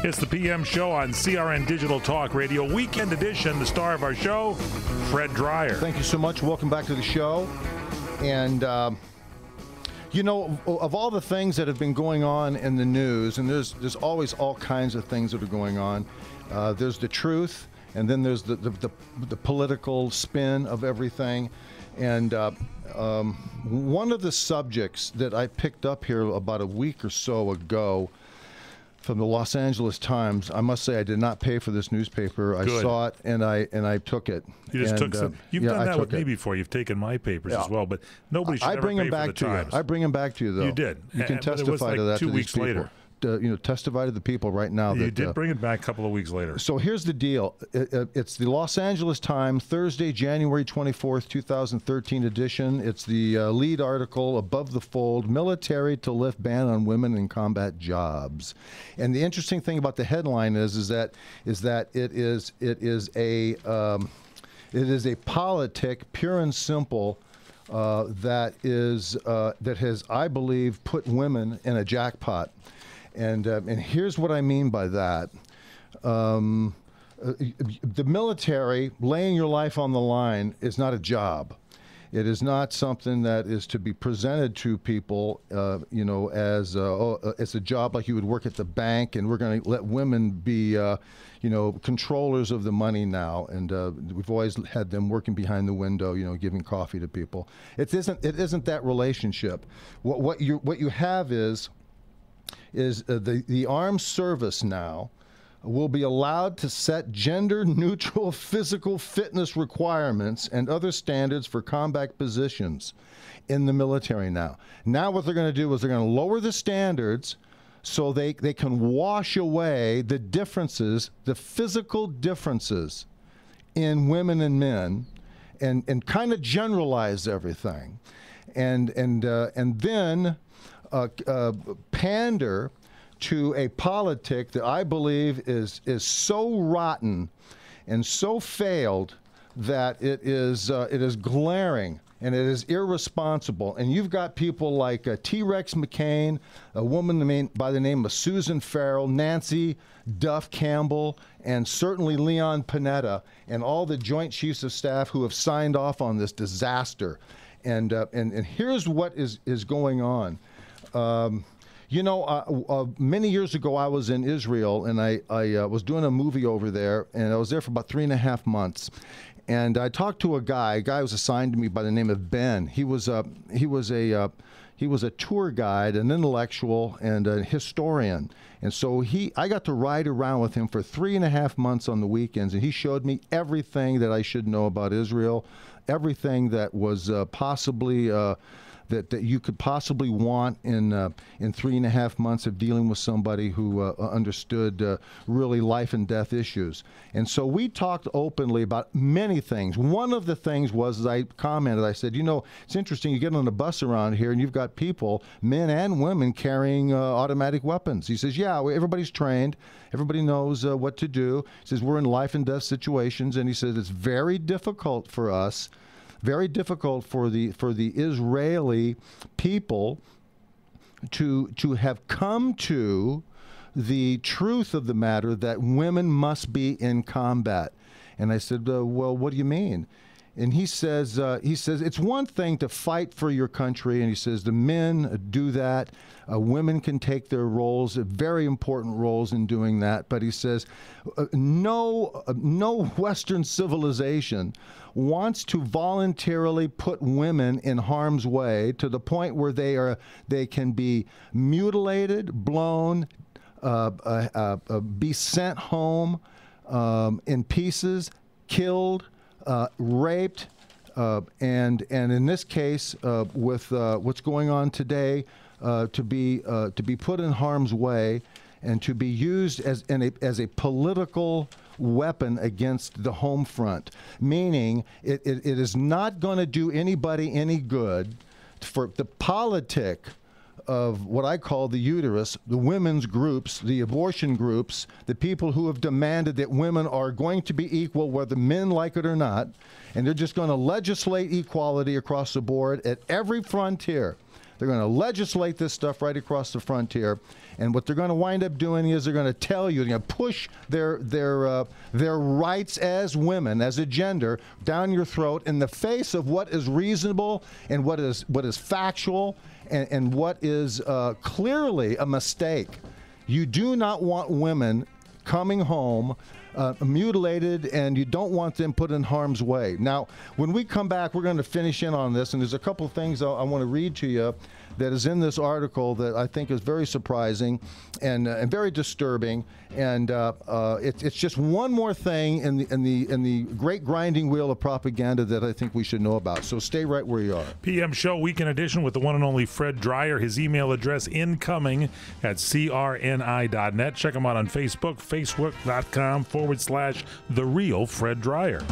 It's the PM show on CRN Digital Talk Radio, weekend edition. The star of our show, Fred Dreyer. Thank you so much. Welcome back to the show. And, you know, of all the things that have been going on in the news, and there's always all kinds of things that are going on. There's the truth, and then there's the political spin of everything. And one of the subjects that I picked up here about a week or so ago from the Los Angeles Times, I must say I did not pay for this newspaper. I saw it and I took it. You just took some. You've done that with me before. You've taken my papers as well, but nobody should ever pay for the Times. I bring them back to you, though. You did. You can testify to that 2 weeks to these people. later. Testify to the people right now. You did bring it back a couple of weeks later. So here's the deal. It's the Los Angeles Times, Thursday, January 24th, 2013 edition. It's the lead article, Above the Fold, Military to Lift Ban on Women in Combat Jobs. And the interesting thing about the headline is that it is a politic, pure and simple, that has, I believe, put women in a jackpot. And here's what I mean by that. The military, laying your life on the line, is not a job. It is not something that is to be presented to people, as a job like you would work at the bank, and we're going to let women be, controllers of the money now. And we've always had them working behind the window, giving coffee to people. It isn't that relationship. What you have is the armed service now will be allowed to set gender-neutral physical fitness requirements and other standards for combat positions in the military now. Now what they're going to do is they're going to lower the standards so they can wash away the differences, the physical differences in women and men, and kind of generalize everything. And then pander to a politic that I believe is so rotten and so failed that it is glaring and it is irresponsible. And you've got people like T-Rex McCain, a woman by the name of Susan Farrell, Nancy Duff Campbell, and certainly Leon Panetta, and all the Joint Chiefs of Staff who have signed off on this disaster. And here's what is going on. Many years ago, I was in Israel, and I was doing a movie over there, and I was there for about 3.5 months. And I talked to a guy was assigned to me by the name of Ben. He was a tour guide, an intellectual, and a historian. And so I got to ride around with him for 3.5 months on the weekends, and he showed me everything that I should know about Israel, everything that was possibly that you could possibly want in 3.5 months of dealing with somebody who understood really life and death issues. And so we talked openly about many things. One of the things was, as I commented, I said, it's interesting, you get on a bus around here and you've got people, men and women, carrying automatic weapons. He says, yeah, everybody's trained. Everybody knows what to do. He says, we're in life and death situations. And he says, it's very difficult for us, very difficult for the Israeli people to have come to the truth of the matter that women must be in combat. And I said, well, what do you mean? And he says it's one thing to fight for your country, and he says the men do that. Women can take their roles, very important roles in doing that. But he says no Western civilization wants to voluntarily put women in harm's way to the point where they can be mutilated, blown, be sent home in pieces, killed, raped, and in this case, with what's going on today, to be put in harm's way and to be used as a political weapon against the home front, meaning it is not going to do anybody any good for the politic of what I call the uterus, the women's groups, the abortion groups, the people who have demanded that women are going to be equal whether men like it or not, and they're just going to legislate equality across the board at every frontier. They're going to legislate this stuff right across the frontier. And what they're going to wind up doing is they're going to tell you, they're going to push their rights as women, as a gender, down your throat in the face of what is reasonable and what is factual and what is clearly a mistake. You do not want women coming home mutilated, and you don't want them put in harm's way. Now, when we come back, we're going to finish in on this, and there's a couple of things I want to read to you that is in this article that I think is very surprising and very disturbing. And it's just one more thing in the great grinding wheel of propaganda that I think we should know about. So stay right where you are. PM Show Weekend Edition with the one and only Fred Dreyer. His email address incoming@crni.net. Check him out on Facebook, facebook.com/The Real Fred Dreyer.